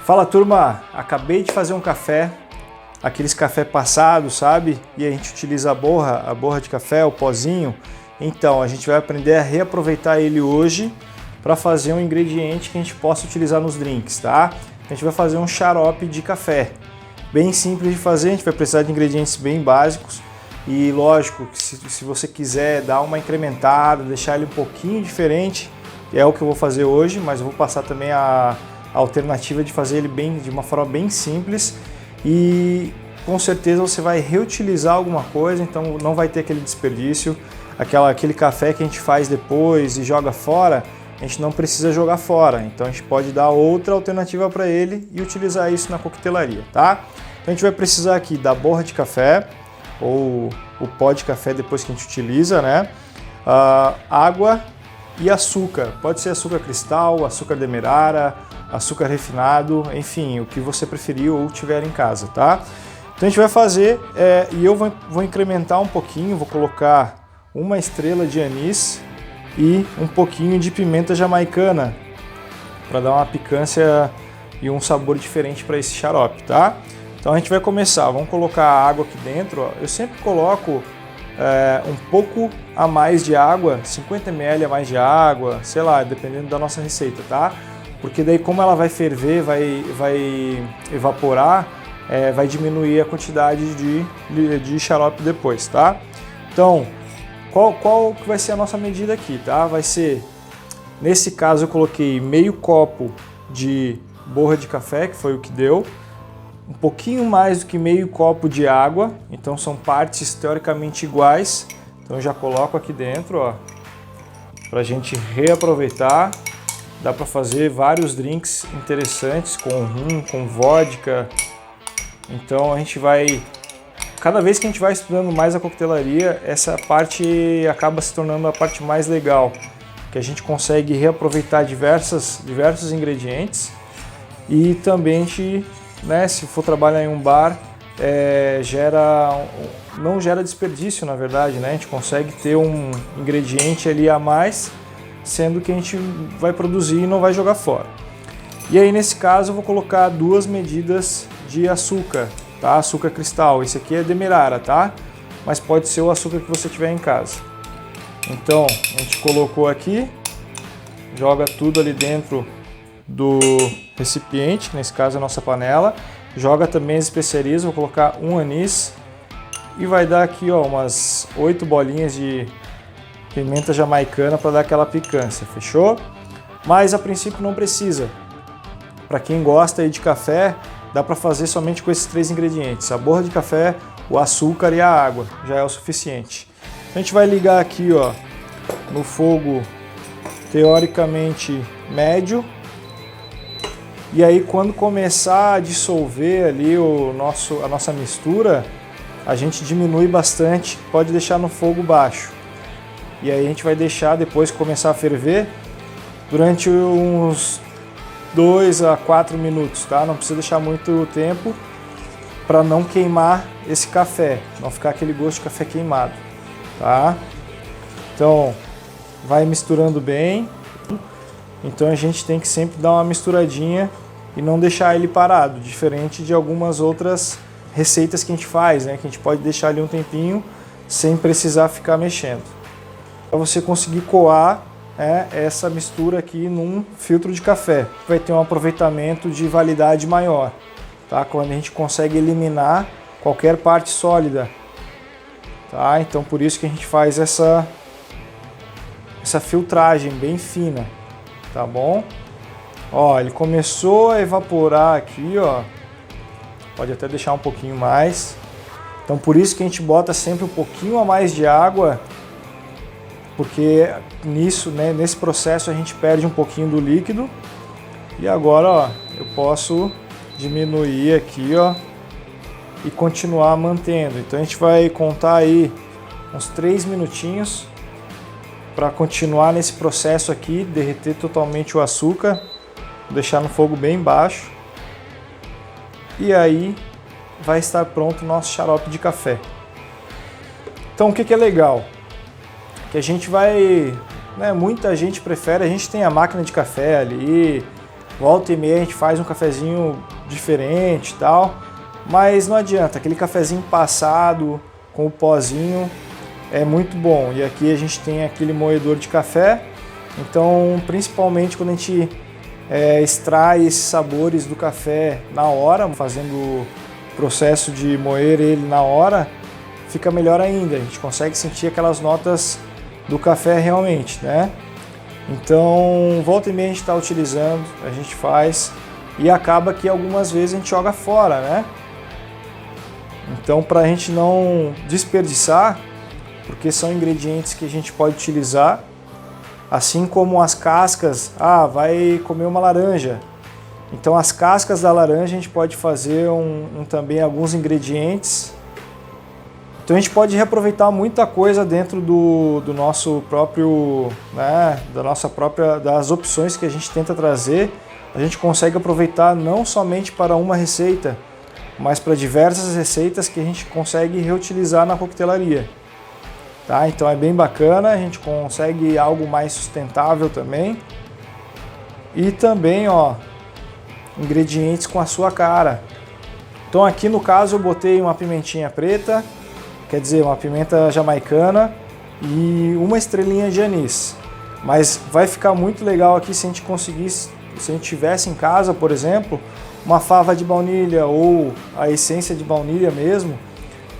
Fala turma, acabei de fazer um café, aqueles café passados, sabe? E a gente utiliza a borra de café, o pozinho. Então a gente vai aprender a reaproveitar ele hoje para fazer um ingrediente que a gente possa utilizar nos drinks, tá? A gente vai fazer um xarope de café, bem simples de fazer, a gente vai precisar de ingredientes bem básicos. E lógico que se você quiser dar uma incrementada, deixar ele um pouquinho diferente, é o que eu vou fazer hoje, mas eu vou passar também a alternativa de fazer ele de uma forma bem simples e com certeza você vai reutilizar alguma coisa, então não vai ter aquele desperdício, aquele café que a gente faz depois e joga fora, a gente não precisa jogar fora, então a gente pode dar outra alternativa para ele e utilizar isso na coquetelaria, tá? Então a gente vai precisar aqui da borra de café ou o pó de café depois que a gente utiliza, né? Água e açúcar, pode ser açúcar cristal, açúcar demerara, açúcar refinado, enfim, o que você preferir ou tiver em casa, tá? Então a gente vai fazer, e eu vou incrementar um pouquinho, vou colocar uma estrela de anis e um pouquinho de pimenta jamaicana, para dar uma picância e um sabor diferente para esse xarope, tá? Então a gente vai começar, vamos colocar a água aqui dentro, ó. Eu sempre coloco um pouco a mais de água, 50 ml a mais de água, sei lá, dependendo da nossa receita, tá? Porque daí como ela vai ferver, vai evaporar, vai diminuir a quantidade de xarope depois, tá? Então, qual que vai ser a nossa medida aqui, tá? Vai ser, nesse caso eu coloquei meio copo de borra de café, que foi o que deu, um pouquinho mais do que meio copo de água, então são partes teoricamente iguais, então eu já coloco aqui dentro, ó, pra gente reaproveitar. Dá para fazer vários drinks interessantes com rum, com vodka. Então a gente vai, cada vez que a gente vai estudando mais a coquetelaria, essa parte acaba se tornando a parte mais legal, que a gente consegue reaproveitar diversos ingredientes e também a gente, né, se for trabalhar em um bar, não gera desperdício, na verdade, né? A gente consegue ter um ingrediente ali a mais, sendo que a gente vai produzir e não vai jogar fora. E aí nesse caso eu vou colocar 2 medidas de açúcar, tá? Açúcar cristal, esse aqui é demerara, tá? Mas pode ser o açúcar que você tiver em casa. Então a gente colocou aqui, joga tudo ali dentro do recipiente, que nesse caso é a nossa panela, joga também as especiarias, vou colocar um anis e vai dar aqui, ó, umas 8 bolinhas de pimenta jamaicana para dar aquela picância, fechou? Mas a princípio não precisa. Para quem gosta aí de café, dá para fazer somente com esses 3 ingredientes: a borra de café, o açúcar e a água, já é o suficiente. A gente vai ligar aqui, ó, no fogo teoricamente médio. E aí quando começar a dissolver ali a nossa mistura, a gente diminui bastante, pode deixar no fogo baixo. E aí a gente vai deixar, depois que começar a ferver, durante uns 2 a 4 minutos, tá? Não precisa deixar muito tempo para não queimar esse café, não ficar aquele gosto de café queimado, tá? Então, vai misturando bem. Então a gente tem que sempre dar uma misturadinha e não deixar ele parado, diferente de algumas outras receitas que a gente faz, né? Que a gente pode deixar ali um tempinho sem precisar ficar mexendo. Para você conseguir coar essa mistura aqui num filtro de café, vai ter um aproveitamento de validade maior, tá? Quando a gente consegue eliminar qualquer parte sólida, tá? Então por isso que a gente faz essa filtragem bem fina, tá bom? Ó, ele começou a evaporar aqui, ó, pode até deixar um pouquinho mais, então por isso que a gente bota sempre um pouquinho a mais de água, porque nisso, né, nesse processo a gente perde um pouquinho do líquido. E agora, ó, eu posso diminuir aqui, ó, e continuar mantendo. Então a gente vai contar aí uns 3 minutinhos para continuar nesse processo aqui, derreter totalmente o açúcar, deixar no fogo bem baixo. E aí vai estar pronto o nosso xarope de café. Então o que é legal? Que a gente vai, né, muita gente prefere, a gente tem a máquina de café ali, Volta e meia a gente faz um cafezinho diferente e tal, mas não adianta, aquele cafezinho passado com o pozinho é muito bom. E aqui a gente tem aquele moedor de café, então principalmente quando a gente extrai esses sabores do café na hora, fazendo o processo de moer ele na hora, fica melhor ainda, a gente consegue sentir aquelas notas do café realmente, né? Então, volta e meia a gente está utilizando, a gente faz e acaba que algumas vezes a gente joga fora, né? Então, para a gente não desperdiçar, porque são ingredientes que a gente pode utilizar, assim como as cascas, vai comer uma laranja. Então, as cascas da laranja a gente pode fazer também alguns ingredientes. Então a gente pode reaproveitar muita coisa dentro do nosso próprio, né, das opções que a gente tenta trazer. A gente consegue aproveitar não somente para uma receita, mas para diversas receitas que a gente consegue reutilizar na coquetelaria. Tá? Então é bem bacana, a gente consegue algo mais sustentável também. E também, ingredientes com a sua cara. Então aqui no caso eu botei uma pimentinha preta, quer dizer, uma pimenta jamaicana e uma estrelinha de anis. Mas vai ficar muito legal aqui se a gente conseguisse, se a gente tivesse em casa, por exemplo, uma fava de baunilha ou a essência de baunilha mesmo.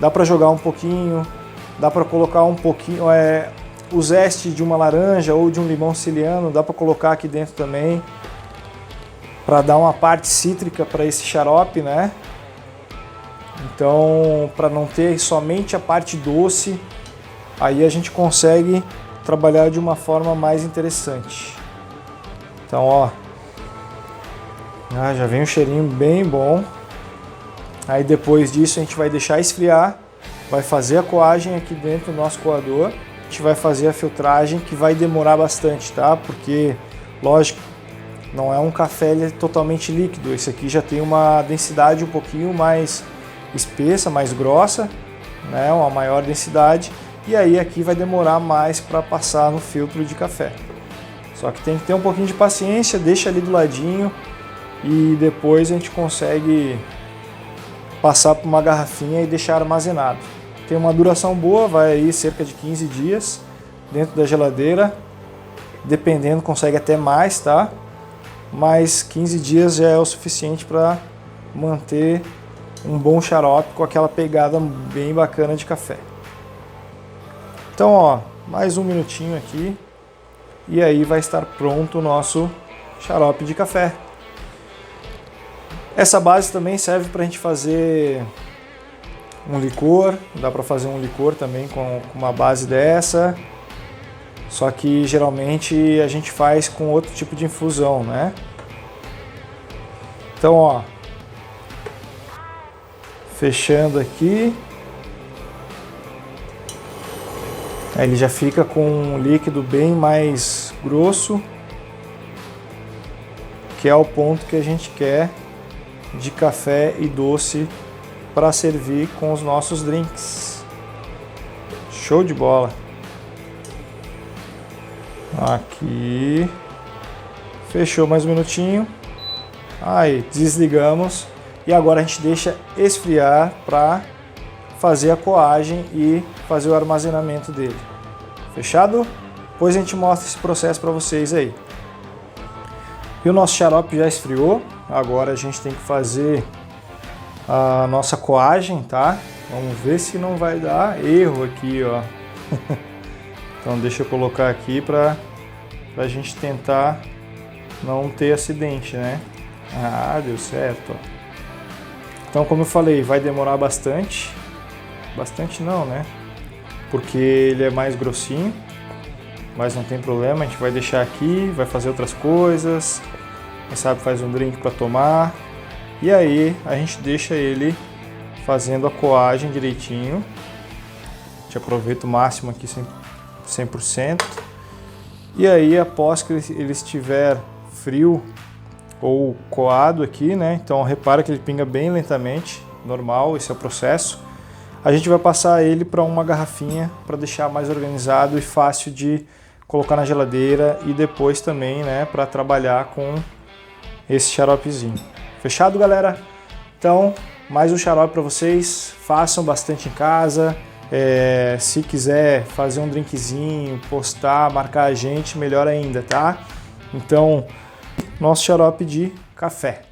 Dá para jogar um pouquinho, dá para colocar um pouquinho, o zeste de uma laranja ou de um limão siciliano, dá para colocar aqui dentro também, para dar uma parte cítrica para esse xarope, né? Então, para não ter somente a parte doce, aí a gente consegue trabalhar de uma forma mais interessante. Então, já vem um cheirinho bem bom. Aí depois disso a gente vai deixar esfriar, vai fazer a coagem aqui dentro do nosso coador. A gente vai fazer a filtragem, que vai demorar bastante, tá? Porque, lógico, não é um café totalmente líquido. Esse aqui já tem uma densidade um pouquinho mais espessa, mais grossa, né, uma maior densidade, e aí aqui vai demorar mais para passar no filtro de café. Só que tem que ter um pouquinho de paciência, deixa ali do ladinho e depois a gente consegue passar para uma garrafinha e deixar armazenado. Tem uma duração boa, vai aí cerca de 15 dias dentro da geladeira, dependendo consegue até mais, tá? Mas 15 dias já é o suficiente para manter um bom xarope com aquela pegada bem bacana de café. Então, mais um minutinho aqui e aí vai estar pronto o nosso xarope de café. Essa base também serve para a gente fazer um licor, dá para fazer um licor também com uma base dessa, só que geralmente a gente faz com outro tipo de infusão, né? Então, fechando aqui, aí ele já fica com um líquido bem mais grosso, que é o ponto que a gente quer de café e doce para servir com os nossos drinks. Show de bola! Aqui, fechou mais um minutinho, aí desligamos. E agora a gente deixa esfriar para fazer a coagem e fazer o armazenamento dele. Fechado? Depois a gente mostra esse processo para vocês aí. E o nosso xarope já esfriou. Agora a gente tem que fazer a nossa coagem, tá? Vamos ver se não vai dar erro aqui, Então deixa eu colocar aqui para a gente tentar não ter acidente, né? Deu certo, Então, como eu falei, vai demorar bastante. Bastante não, né? Porque ele é mais grossinho. Mas não tem problema, a gente vai deixar aqui, vai fazer outras coisas. Quem sabe faz um drink para tomar. E aí a gente deixa ele fazendo a coagem direitinho. A gente aproveita o máximo aqui 100%. E aí após que ele estiver frio ou coado aqui, né? Então repara que ele pinga bem lentamente, normal, esse é o processo. A gente vai passar ele para uma garrafinha para deixar mais organizado e fácil de colocar na geladeira e depois também, né, para trabalhar com esse xaropezinho. Fechado, galera? Então, mais um xarope para vocês. Façam bastante em casa. Se quiser fazer um drinkzinho, postar, marcar a gente, melhor ainda, tá? Então, nosso xarope de café.